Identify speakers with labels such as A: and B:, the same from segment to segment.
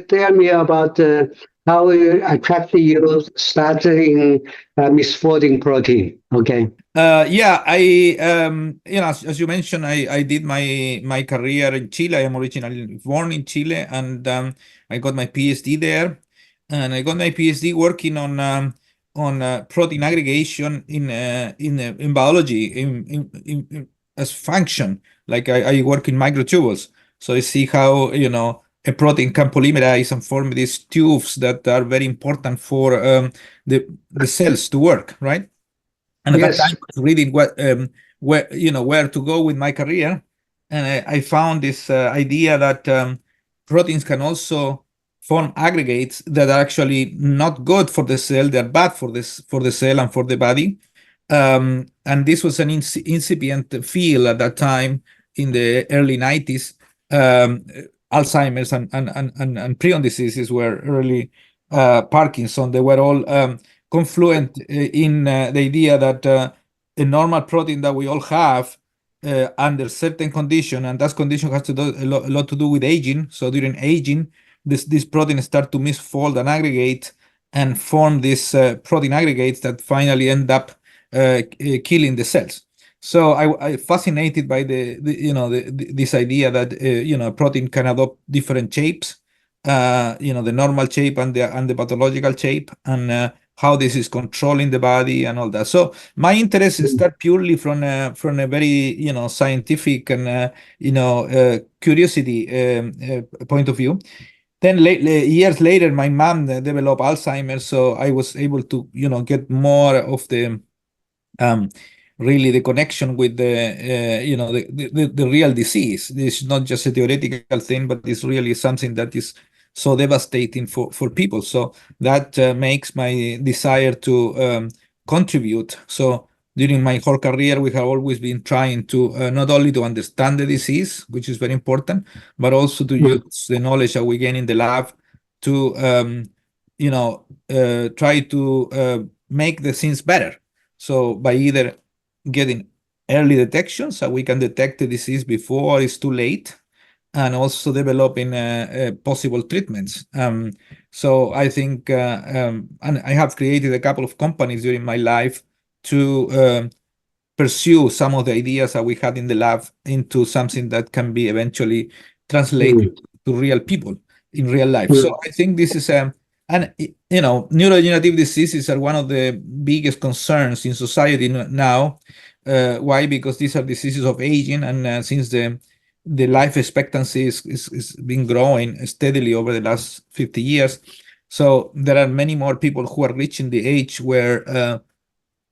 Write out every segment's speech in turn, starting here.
A: tell me about how attracted you starting misfolding protein? Okay.
B: Yeah, as you mentioned, I did my career in Chile. I am originally born in Chile, and I got my PhD there. And I got my PhD working on protein aggregation in biology, as function. Like I work in microtubules, so I see how a protein can polymerize and form these tubes that are very important for the cells to work, right? And at that time, I was reading where to go with my career, and I found this idea that proteins can also form aggregates that are actually not good for the cell; they're bad for the cell and for the body. And this was an incipient field at that time in the early 90s. Alzheimer's and prion diseases were early, Parkinson. They were all confluent in the idea that a normal protein that we all have under certain condition, and that condition has to do a lot to do with aging. So during aging, this protein start to misfold and aggregate and form these protein aggregates that finally end up killing the cells. So I fascinated by this idea that a protein can adopt different shapes, the normal shape and the pathological shape, and how this is controlling the body and all that. So my interest is that purely from a very scientific and curiosity point of view. Then years later, my mom developed Alzheimer's, so I was able to get more of the really the connection with the real disease. This is not just a theoretical thing, but it's really something that is so devastating for people. So that makes my desire to contribute. So during my whole career, we have always been trying to not only to understand the disease, which is very important, but also to use the knowledge that we gain in the lab to try to make the things better. So by either getting early detection, so we can detect the disease before it's too late, and also developing possible treatments. So I think, and I have created a couple of companies during my life to pursue some of the ideas that we had in the lab into something that can be eventually translated to real people in real life. So I think this is and neurodegenerative diseases are one of the biggest concerns in society now. Why? Because these are diseases of aging, and since the life expectancy is been growing steadily over the last 50 years, so there are many more people who are reaching the age where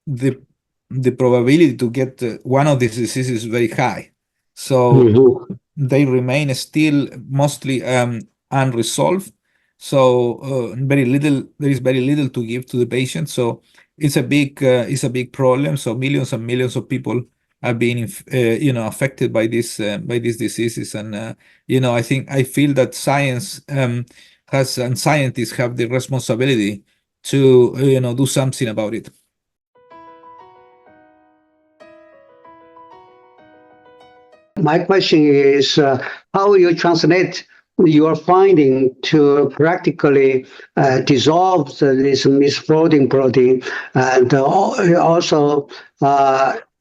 B: the probability to get one of these diseases is very high. So they remain still mostly unresolved. So there is very little to give to the patient. So it's a big problem. So millions and millions of people are being affected by these diseases, and I feel that science has, and scientists have, the responsibility to do something about it.
A: My question is, how will you translate your finding to practically dissolve this misfolding protein, and also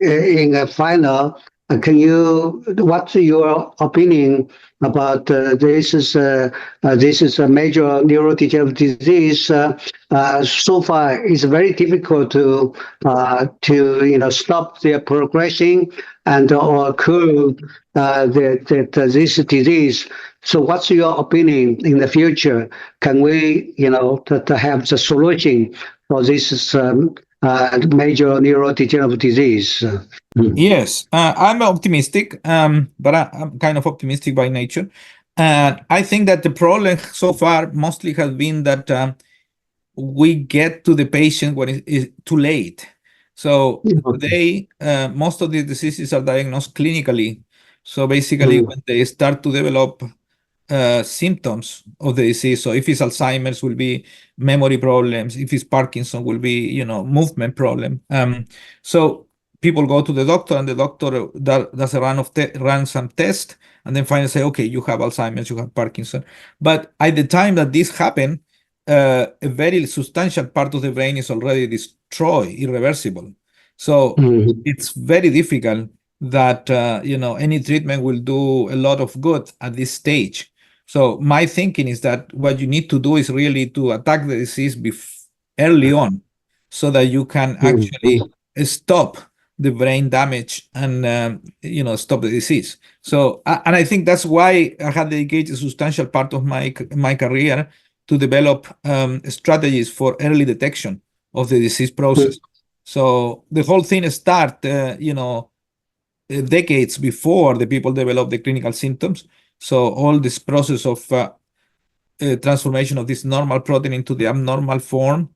A: in a final, what's your opinion about this is a major neurodegenerative disease. So far, it's very difficult to stop their progressing and or cure this disease. So, what's your opinion in the future? Can we, to have the solution for this major neurodegenerative disease?
B: Yes, I'm optimistic, but I'm kind of optimistic by nature. And I think that the problem so far mostly has been that we get to the patient when it is too late. So today, most of the diseases are diagnosed clinically. So basically, when they start to develop symptoms of the disease, so if it's Alzheimer's, will be memory problems. If it's Parkinson, will be movement problem. So people go to the doctor, and the doctor does a run some test, and then finally say, okay, you have Alzheimer's, you have Parkinson. But at the time that this happened, a very substantial part of the brain is already destroyed, irreversible. So it's very difficult that any treatment will do a lot of good at this stage. So my thinking is that what you need to do is really to attack the disease early on, so that you can actually stop the brain damage and stop the disease. So and I think that's why I had dedicated a substantial part of my career to develop strategies for early detection of the disease process. So the whole thing started, decades before the people develop the clinical symptoms. So all this process of transformation of this normal protein into the abnormal form,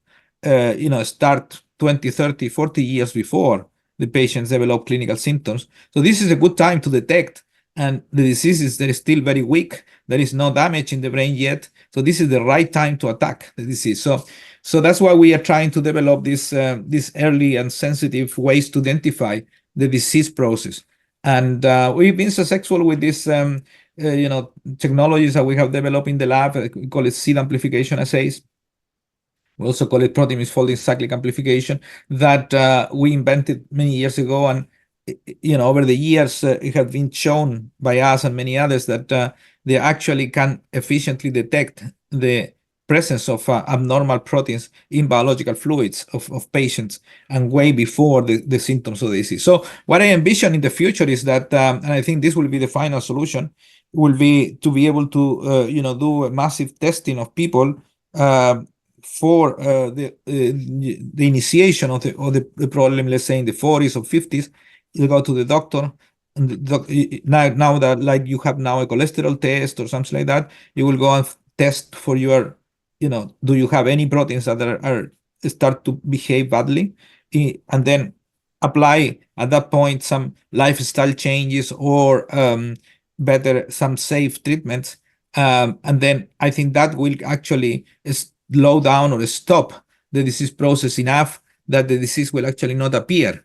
B: start 20, 30, 40 years before the patients develop clinical symptoms. So this is a good time to detect, and the disease is still very weak. There is no damage in the brain yet. So this is the right time to attack the disease. So that's why we are trying to develop this early and sensitive ways to identify the disease process. And we've been successful with these technologies that we have developed in the lab. We call it seed amplification assays. We also call it protein misfolding cyclic amplification, that we invented many years ago. And over the years, it has been shown by us and many others that they actually can efficiently detect the presence of abnormal proteins in biological fluids of patients, and way before the symptoms of the disease. So what I envision in the future is that, and I think this will be the final solution, will be to be able to do a massive testing of people for the initiation of the problem, let's say in the 40s or 50s. You go to the doctor, and now that, like, you have now a cholesterol test or something like that, you will go and test for your, do you have any proteins that are start to behave badly, and then apply at that point some lifestyle changes or better, some safe treatments. And then I think that will actually slow down or stop the disease process enough that the disease will actually not appear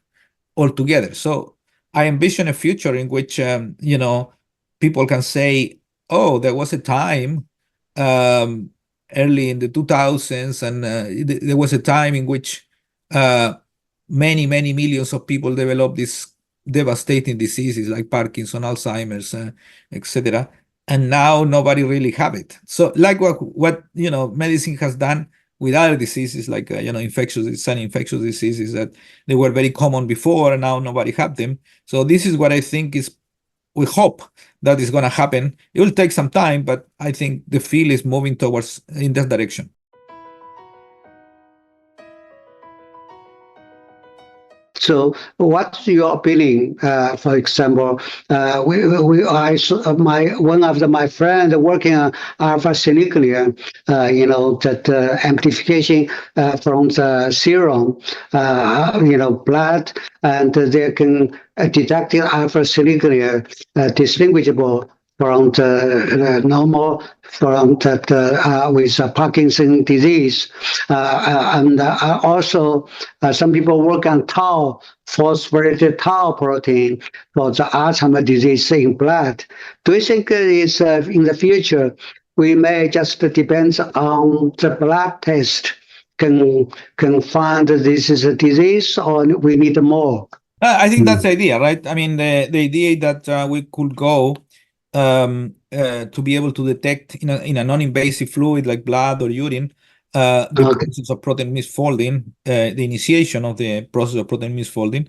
B: altogether. So I envision a future in which people can say, oh, there was a time early in the 2000s, and there was a time in which many millions of people developed these devastating diseases like Parkinson, Alzheimer's, etc. And now nobody really have it. So like what medicine has done with other diseases, like infectious diseases that they were very common before, and now nobody have them. So this is what I think is, we hope that is going to happen. It will take some time, but I think the field is moving towards in that direction.
A: So, what's your opinion? For example, one of my friend working on alpha-synuclein, that amplification from the serum, blood, and they can detect the alpha-synuclein distinguishable from the normal, from the with Parkinson's disease, and also some people work on tau, phosphorylated tau protein for the Alzheimer's disease in blood. Do you think is in the future we may just depend on the blood test can find this is a disease, or we need more?
B: I think that's the idea, right? I mean, the idea that we could go to be able to detect in a non-invasive fluid like blood or urine the process of protein misfolding, the initiation of the process of protein misfolding,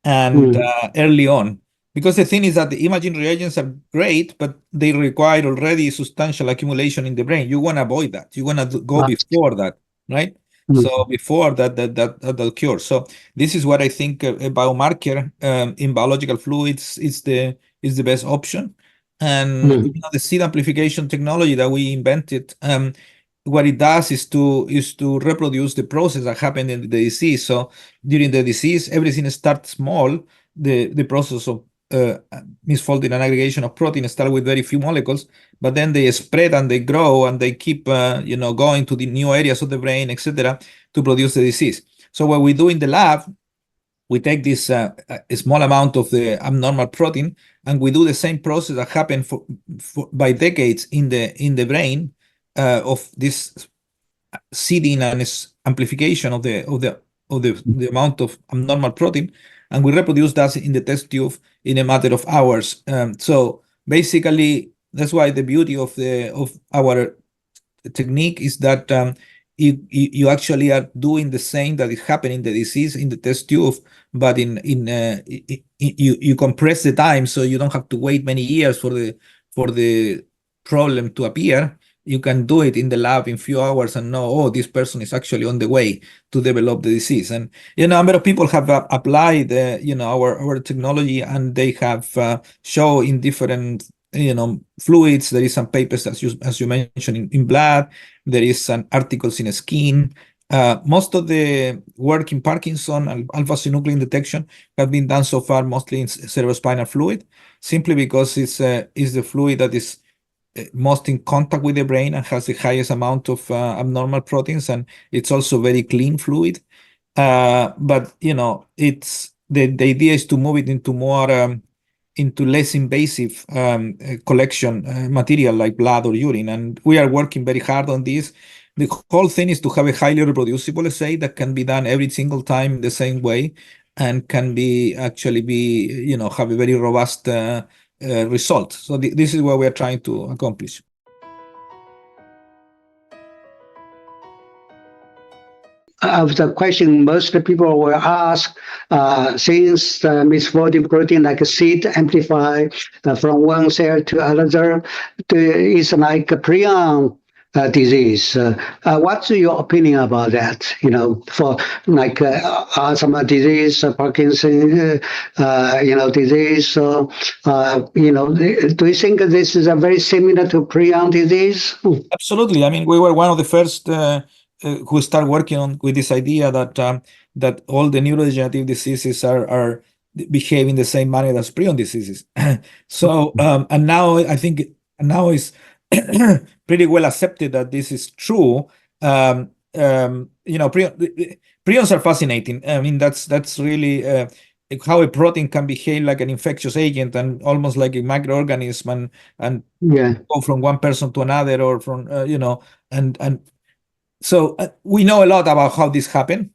B: and early on. Because the thing is that the imaging reagents are great, but they require already substantial accumulation in the brain. You want to avoid that. You want to go before that, right? So before that occurs. So this is what I think a biomarker in biological fluids is the best option. And the seed amplification technology that we invented, what it does is to reproduce the process that happened in the disease. So during the disease, everything starts small. The process of misfolding and aggregation of protein start with very few molecules, but then they spread and they grow and they keep going to the new areas of the brain, etc., to produce the disease. So what we do in the lab we take this a small amount of the abnormal protein, and we do the same process that happened by decades in the brain of this seeding and amplification of the amount of abnormal protein, and we reproduce that in the test tube in a matter of hours. So basically, that's why the beauty of our technique is that you actually are doing the same that is happening in the disease in the test tube, but you compress the time so you don't have to wait many years for the problem to appear. You can do it in the lab in few hours and know, oh, this person is actually on the way to develop the disease. And a number of people have applied our technology, and they have shown in different fluids. There is some papers, as you mentioned, in blood. There is some articles in skin. Most of the work in Parkinson and alpha-synuclein detection have been done so far mostly in cerebrospinal fluid, simply because it's the fluid that is most in contact with the brain and has the highest amount of abnormal proteins, and it's also very clean fluid. But it's the idea is to move it into more into less invasive collection material like blood or urine, and we are working very hard on this. The whole thing is to have a highly reproducible assay that can be done every single time the same way, and can have a very robust result. So this is what we are trying to accomplish.
A: Of the question most people will ask, since the misfolding protein like a seed amplify from one cell to another, is like a prion disease. What's your opinion about that? For like Alzheimer disease, Parkinson, disease. Do you think this is a very similar to prion disease?
B: Absolutely. I mean, we were one of the first who started working with this idea that all the neurodegenerative diseases are behaving the same manner as prion diseases. So and now I think it's pretty well accepted that this is true. Prions are fascinating. I mean, that's really how a protein can behave like an infectious agent and almost like a microorganism and go from one person to another, or from and so we know a lot about how this happened,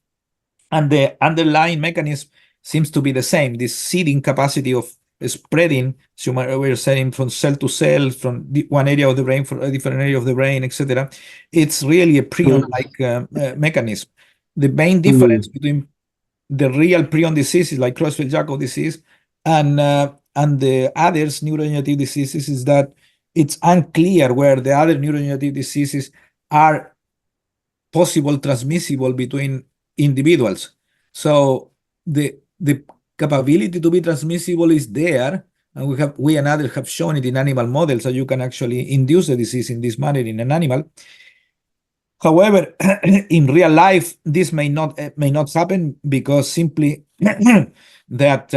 B: and the underlying mechanism seems to be the same. This seeding capacity of spreading, so we're saying, from cell to cell, from one area of the brain for a different area of the brain, etc. It's really a prion-like mechanism. The main difference between the real prion diseases like Creutzfeldt-Jakob disease and the other neurodegenerative diseases is that it's unclear where the other neurodegenerative diseases are possible transmissible between individuals. So the capability to be transmissible is there, and we and others have shown it in animal models that you can actually induce the disease in this manner in an animal. However, in real life, this may not happen, because simply that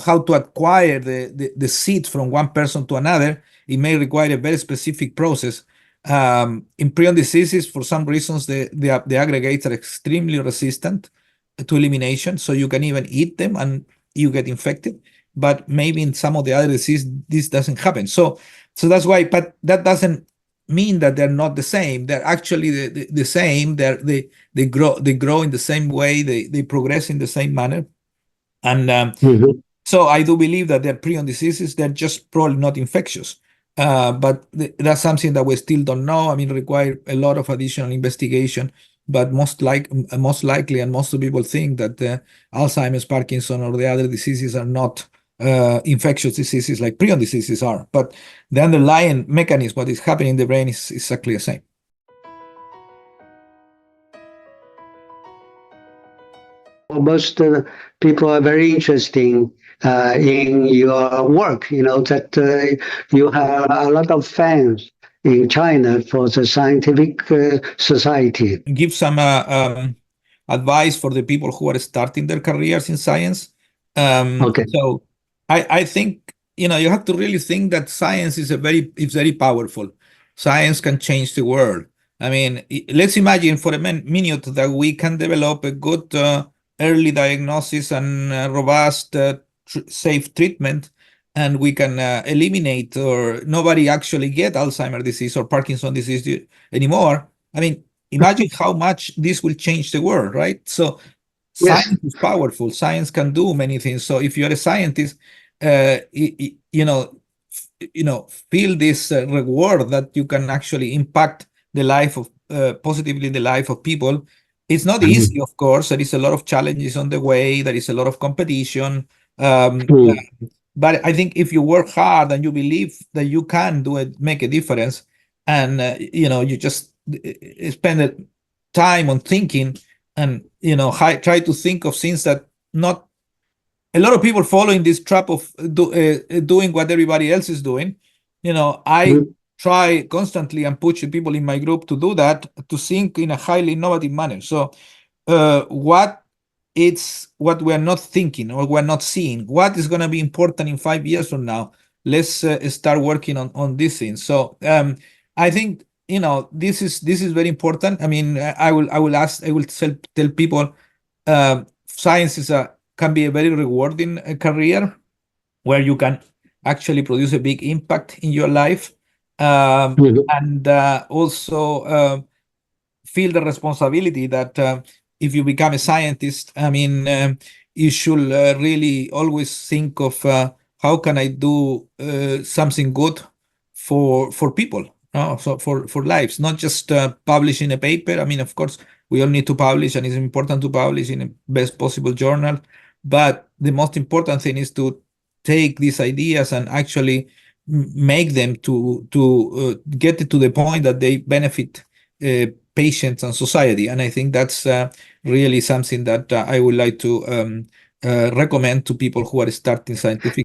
B: how to acquire the seed from one person to another, it may require a very specific process. In prion diseases, for some reasons, the aggregates are extremely resistant to elimination, so you can even eat them and you get infected. But maybe in some of the other diseases, this doesn't happen. So that's why. But that doesn't mean that they're not the same. They're actually the same. They grow in the same way. They progress in the same manner. And so I do believe that they're prion diseases. They're just probably not infectious. But that's something that we still don't know. I mean, require a lot of additional investigation. But most likely, and most people think that Alzheimer's, Parkinson, or the other diseases are not infectious diseases like prion diseases are. But the underlying mechanism, what is happening in the brain, is exactly the same.
A: Most people are very interesting in your work. That you have a lot of fans in China for the scientific society.
B: Give some advice for the people who are starting their careers in science.
A: Okay.
B: So I think you have to really think that science is very powerful. Science can change the world. I mean, let's imagine for a minute that we can develop a good early diagnosis and robust, safe treatment, and we can eliminate, or nobody actually get Alzheimer's disease or Parkinson's disease anymore. I mean, imagine how much this will change the world, right? So
A: Yes.
B: science is powerful. Science can do many things. So if you're a scientist, feel this reward that you can actually impact the life of positively the life of people. It's not easy, of course. There is a lot of challenges on the way. There is a lot of competition. But I think if you work hard and you believe that you can do it, make a difference, and you just spend time on thinking, and try to think of things that not a lot of people follow in this trap of doing what everybody else is doing. I try constantly and push the people in my group to do that, to think in a highly innovative manner. So what we're not thinking or we're not seeing, what is going to be important in 5 years from now? Let's start working on these things. So I think this is very important. I mean, I will tell people science can be a very rewarding career where you can actually produce a big impact in your life, and also feel the responsibility that if you become a scientist, I mean, you should really always think of how can I do something good for people, so for lives, not just publishing a paper. I mean, of course, we all need to publish, and it's important to publish in the best possible journal. But the most important thing is to take these ideas and actually make them to get it to the point that they benefit patients and society. And I think that's really something that I would like to recommend to people who are starting scientific